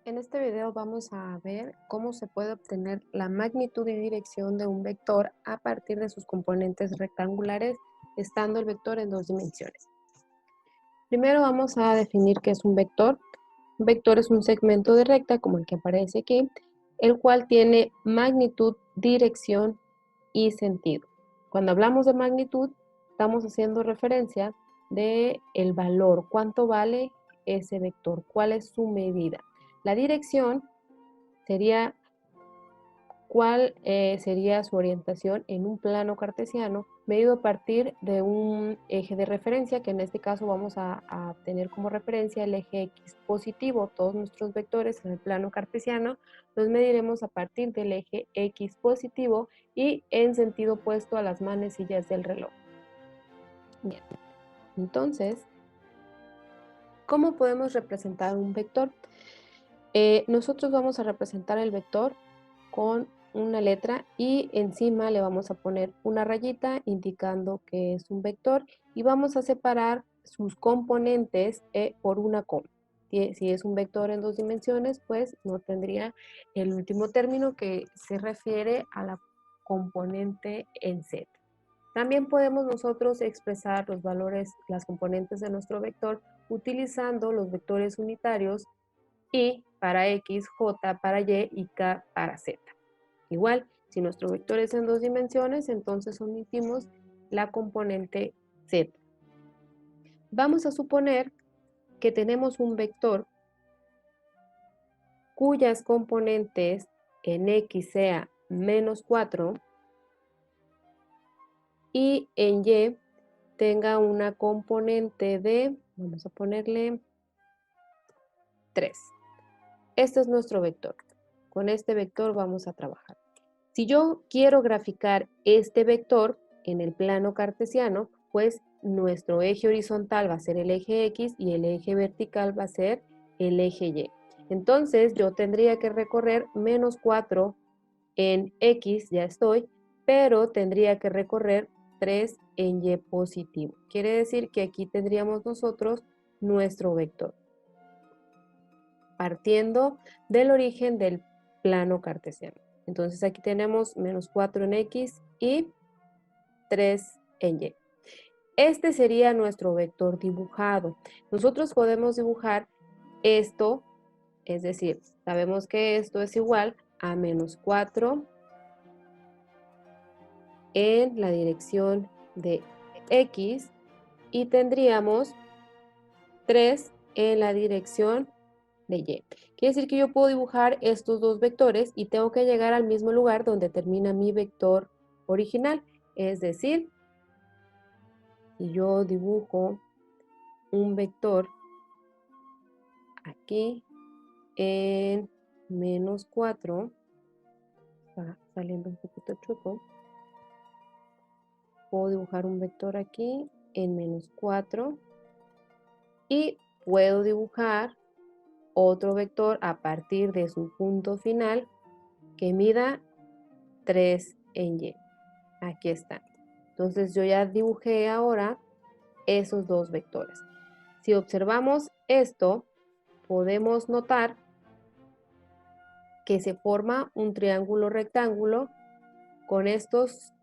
En este video vamos a ver cómo se puede obtener la magnitud y dirección de un vector a partir de sus componentes rectangulares, estando el vector en dos dimensiones. Primero vamos a definir qué es un vector. Un vector es un segmento de recta, como el que aparece aquí, el cual tiene magnitud, dirección y sentido. Cuando hablamos de magnitud, estamos haciendo referencia de el valor, cuánto vale ese vector, cuál es su medida. La dirección sería cuál sería su orientación en un plano cartesiano medido a partir de un eje de referencia, que en este caso vamos a tener como referencia el eje X positivo. Todos nuestros vectores en el plano cartesiano los mediremos a partir del eje X positivo y en sentido opuesto a las manecillas del reloj. Bien, entonces, ¿cómo podemos representar un vector? Nosotros vamos a representar el vector con una letra y encima le vamos a poner una rayita indicando que es un vector y vamos a separar sus componentes por una coma. Si es un vector en dos dimensiones, pues no tendría el último término que se refiere a la componente en Z. También podemos nosotros expresar los valores, las componentes de nuestro vector utilizando los vectores unitarios y para X, J para Y y K para Z. Igual, si nuestro vector es en dos dimensiones, entonces omitimos la componente Z. Vamos a suponer que tenemos un vector cuyas componentes en X sea -4 y en Y tenga una componente de, vamos a ponerle 3. Este es nuestro vector. Con este vector vamos a trabajar. Si yo quiero graficar este vector en el plano cartesiano, pues nuestro eje horizontal va a ser el eje X y el eje vertical va a ser el eje Y. Entonces yo tendría que recorrer -4 en X, ya estoy, pero tendría que recorrer 3 en Y positivo. Quiere decir que aquí tendríamos nosotros nuestro vector, partiendo del origen del plano cartesiano. Entonces aquí tenemos -4 en X y 3 en Y. Este sería nuestro vector dibujado. Nosotros podemos dibujar esto, es decir, sabemos que esto es igual a -4 en la dirección de X y tendríamos 3 en la dirección de Y. Quiere decir que yo puedo dibujar estos dos vectores y tengo que llegar al mismo lugar donde termina mi vector original. Es decir, si yo dibujo un vector aquí en -4, está saliendo un poquito chueco, puedo dibujar un vector aquí en -4 y puedo dibujar otro vector a partir de su punto final que mida 3 en Y. Aquí está. Entonces yo ya dibujé ahora esos dos vectores. Si observamos esto, podemos notar que se forma un triángulo rectángulo con estos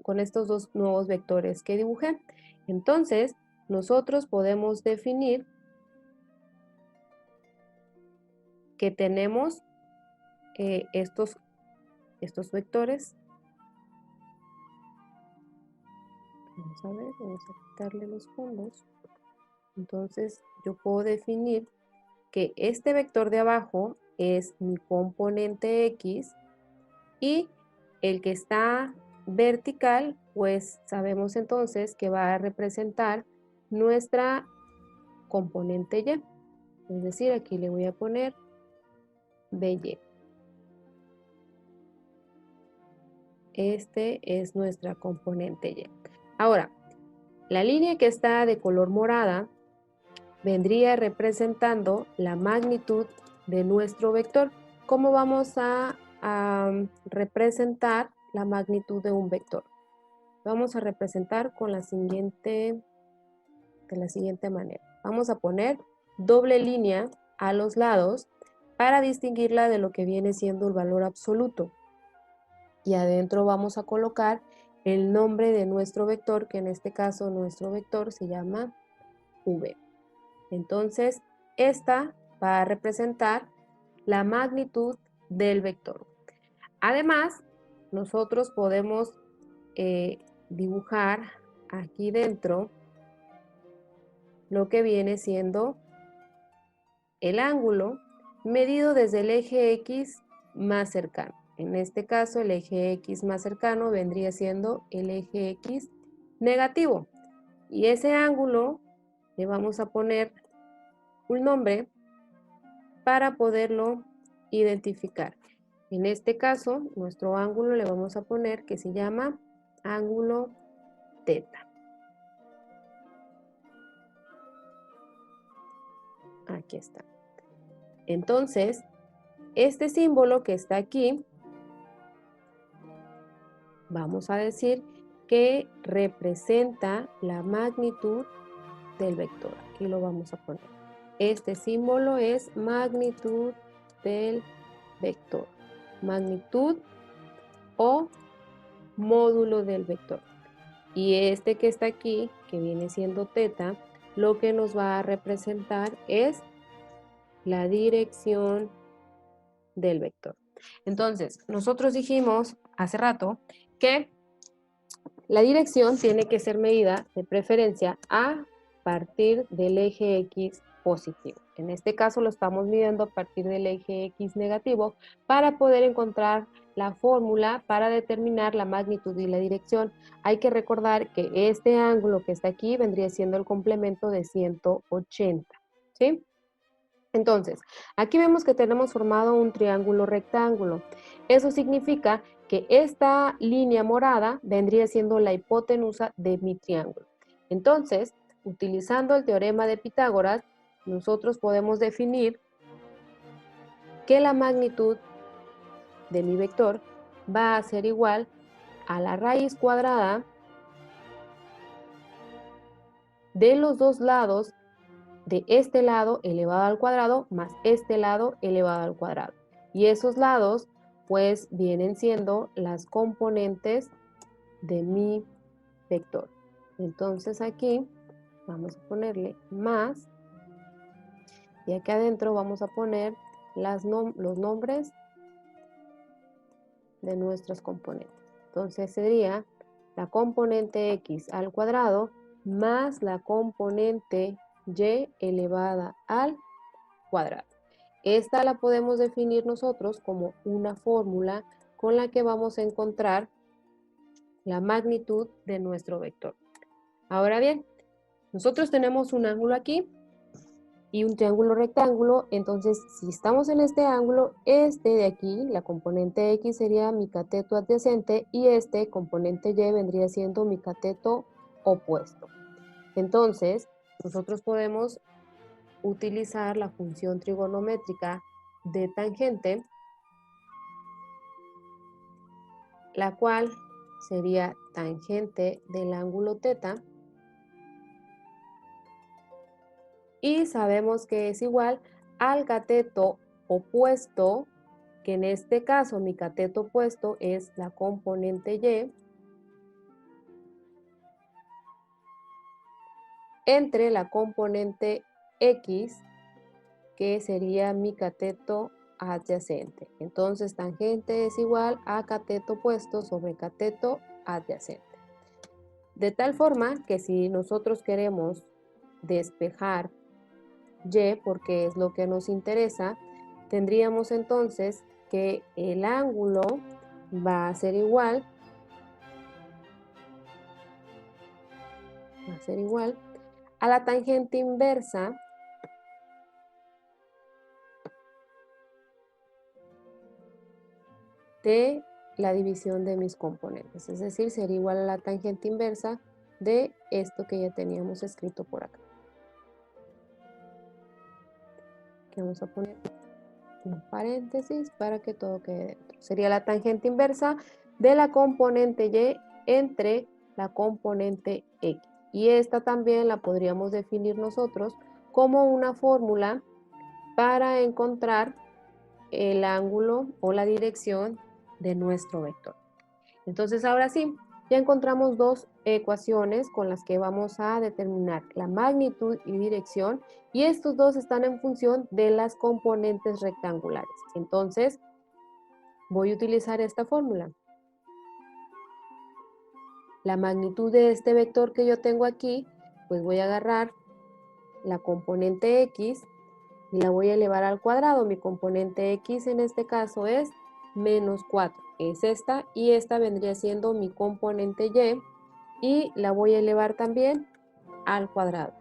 dos nuevos vectores que dibujé. Entonces, nosotros podemos definir que tenemos estos vectores. Vamos a ver, vamos a quitarle los fondos. Entonces, yo puedo definir que este vector de abajo es mi componente X y el que está vertical, pues sabemos entonces que va a representar nuestra componente Y. Es decir, aquí le voy a poner BY. Este es nuestra componente Y. Ahora, la línea que está de color morada vendría representando la magnitud de nuestro vector. ¿Cómo vamos a representar la magnitud de un vector? Vamos a representar de la siguiente manera. Vamos a poner doble línea a los lados para distinguirla de lo que viene siendo el valor absoluto. Y adentro vamos a colocar el nombre de nuestro vector, que en este caso nuestro vector se llama v. Entonces, esta va a representar la magnitud del vector. Además, nosotros podemos dibujar aquí dentro lo que viene siendo el ángulo medido desde el eje X más cercano. En este caso, el eje X más cercano vendría siendo el eje X negativo. Y ese ángulo le vamos a poner un nombre para poderlo identificar. En este caso, nuestro ángulo le vamos a poner que se llama ángulo teta. Aquí está. Entonces, este símbolo que está aquí, vamos a decir que representa la magnitud del vector. Aquí lo vamos a poner. Este símbolo es magnitud del vector. Magnitud o módulo del vector. Y este que está aquí, que viene siendo teta, lo que nos va a representar es la dirección del vector. Entonces, nosotros dijimos hace rato que la dirección tiene que ser medida de preferencia a partir del eje X positivo. En este caso lo estamos midiendo a partir del eje X negativo para poder encontrar la fórmula para determinar la magnitud y la dirección. Hay que recordar que este ángulo que está aquí vendría siendo el complemento de 180, ¿sí? Entonces, aquí vemos que tenemos formado un triángulo rectángulo. Eso significa que esta línea morada vendría siendo la hipotenusa de mi triángulo. Entonces, utilizando el teorema de Pitágoras, nosotros podemos definir que la magnitud de mi vector va a ser igual a la raíz cuadrada de los dos lados de este lado elevado al cuadrado más este lado elevado al cuadrado. Y esos lados pues vienen siendo las componentes de mi vector. Entonces aquí vamos a ponerle más y aquí adentro vamos a poner los nombres de nuestros componentes. Entonces sería la componente x al cuadrado más la componente y elevada al cuadrado. Esta la podemos definir nosotros como una fórmula con la que vamos a encontrar la magnitud de nuestro vector. Ahora bien, nosotros tenemos un ángulo aquí y un triángulo rectángulo, entonces si estamos en este ángulo, este de aquí, la componente X sería mi cateto adyacente y este componente Y vendría siendo mi cateto opuesto. Entonces, nosotros podemos utilizar la función trigonométrica de tangente, la cual sería tangente del ángulo teta, y sabemos que es igual al cateto opuesto, que en este caso mi cateto opuesto es la componente Y, entre la componente X, que sería mi cateto adyacente. Entonces, tangente es igual a cateto opuesto sobre cateto adyacente. De tal forma que si nosotros queremos despejar Y, porque es lo que nos interesa, tendríamos entonces que el ángulo va a ser igual a la tangente inversa de la división de mis componentes, es decir, sería igual a la tangente inversa de esto que ya teníamos escrito por acá. Aquí vamos a poner un paréntesis para que todo quede dentro. Sería la tangente inversa de la componente Y entre la componente X. Y esta también la podríamos definir nosotros como una fórmula para encontrar el ángulo o la dirección de nuestro vector. Entonces, ahora sí, ya encontramos dos ecuaciones con las que vamos a determinar la magnitud y dirección, y estos dos están en función de las componentes rectangulares. Entonces, voy a utilizar esta fórmula. La magnitud de este vector que yo tengo aquí, pues voy a agarrar la componente x y la voy a elevar al cuadrado. Mi componente x en este caso es menos 4, es esta, y esta vendría siendo mi componente y la voy a elevar también al cuadrado.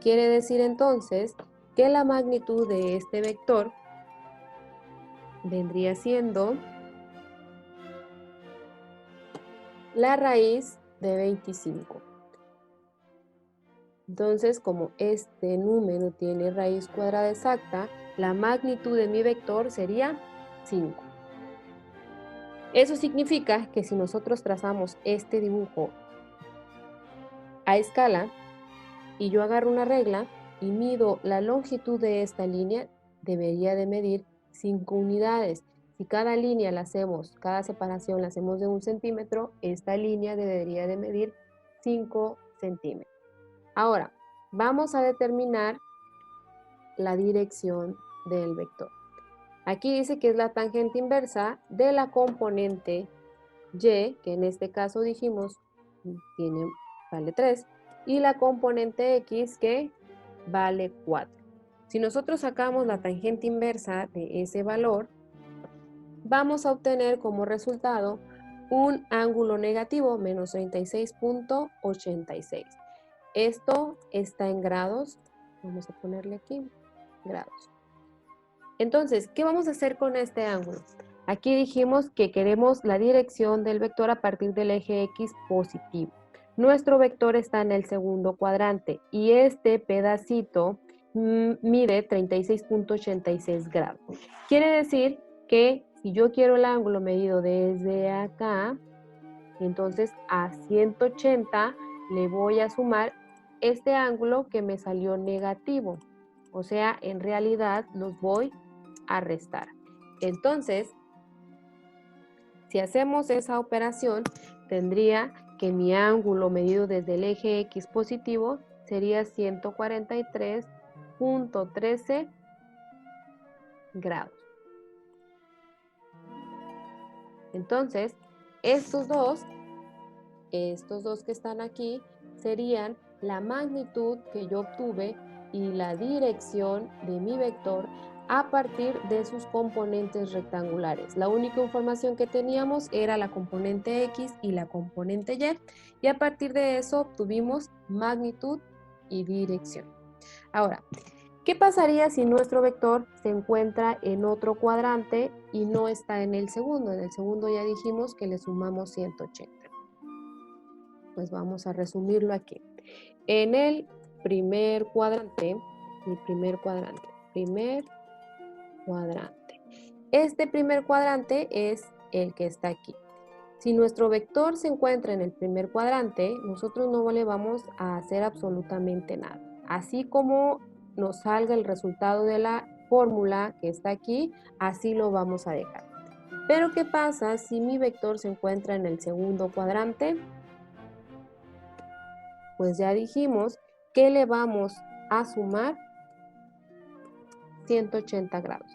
Quiere decir entonces que la magnitud de este vector vendría siendo la raíz de 25. Entonces, como este número tiene raíz cuadrada exacta, la magnitud de mi vector sería 5. Eso significa que si nosotros trazamos este dibujo a escala y yo agarro una regla y mido la longitud de esta línea, debería de medir 5 unidades. Si cada línea la hacemos, cada separación la hacemos de 1 centímetro, esta línea debería de medir 5 centímetros. Ahora, vamos a determinar la dirección del vector. Aquí dice que es la tangente inversa de la componente y, que en este caso dijimos vale 3, y la componente x, que vale 4. Si nosotros sacamos la tangente inversa de ese valor, vamos a obtener como resultado un ángulo negativo, menos 36.86. Esto está en grados, vamos a ponerle aquí, grados. Entonces, ¿qué vamos a hacer con este ángulo? Aquí dijimos que queremos la dirección del vector a partir del eje X positivo. Nuestro vector está en el segundo cuadrante y este pedacito mide 36.86 grados. Quiere decir que si yo quiero el ángulo medido desde acá, entonces a 180 le voy a sumar este ángulo que me salió negativo. O sea, en realidad los voy a restar. Entonces, si hacemos esa operación, tendría que mi ángulo medido desde el eje X positivo sería 143.13 grados. Entonces, estos dos que están aquí serían la magnitud que yo obtuve y la dirección de mi vector a partir de sus componentes rectangulares. La única información que teníamos era la componente X y la componente y a partir de eso obtuvimos magnitud y dirección. Ahora, ¿qué pasaría si nuestro vector se encuentra en otro cuadrante y no está en el segundo? En el segundo ya dijimos que le sumamos 180. Pues vamos a resumirlo aquí. En el primer cuadrante, Este primer cuadrante es el que está aquí. Si nuestro vector se encuentra en el primer cuadrante, nosotros no le vamos a hacer absolutamente nada. Así como nos salga el resultado de la fórmula que está aquí, así lo vamos a dejar. Pero ¿qué pasa si mi vector se encuentra en el segundo cuadrante? Pues ya dijimos que le vamos a sumar 180 grados.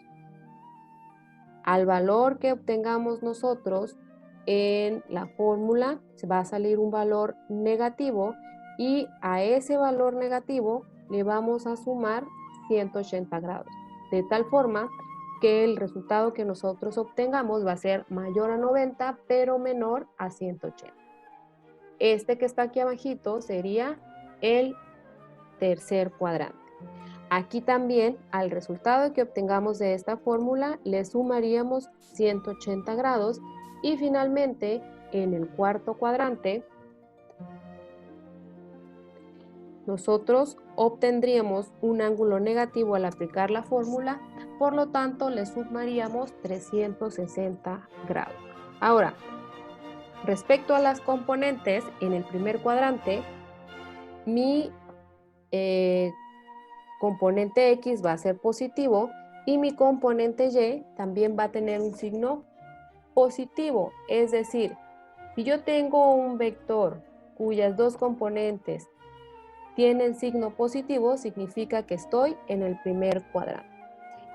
Al valor que obtengamos nosotros en la fórmula se va a salir un valor negativo y a ese valor negativo le vamos a sumar 180 grados. De tal forma que el resultado que nosotros obtengamos va a ser mayor a 90 pero menor a 180. Este que está aquí abajito sería el tercer cuadrante. Aquí también al resultado que obtengamos de esta fórmula le sumaríamos 180 grados y finalmente en el cuarto cuadrante nosotros obtendríamos un ángulo negativo al aplicar la fórmula, por lo tanto le sumaríamos 360 grados. Ahora, respecto a las componentes, en el primer cuadrante, mi componente X va a ser positivo Y mi componente Y también va a tener un signo positivo, es decir, si yo tengo un vector cuyas dos componentes tienen signo positivo, significa que estoy en el primer cuadrante.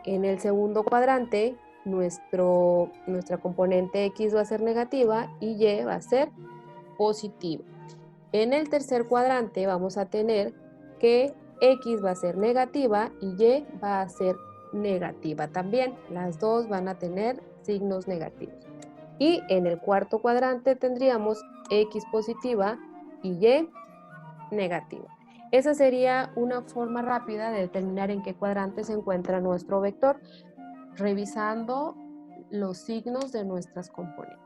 En el segundo cuadrante, nuestra componente X va a ser negativa y Y va a ser positiva. En el tercer cuadrante vamos a tener que X va a ser negativa y Y va a ser negativa también. Las dos van a tener signos negativos. Y en el cuarto cuadrante tendríamos X positiva y Y negativa. Esa sería una forma rápida de determinar en qué cuadrante se encuentra nuestro vector, revisando los signos de nuestras componentes.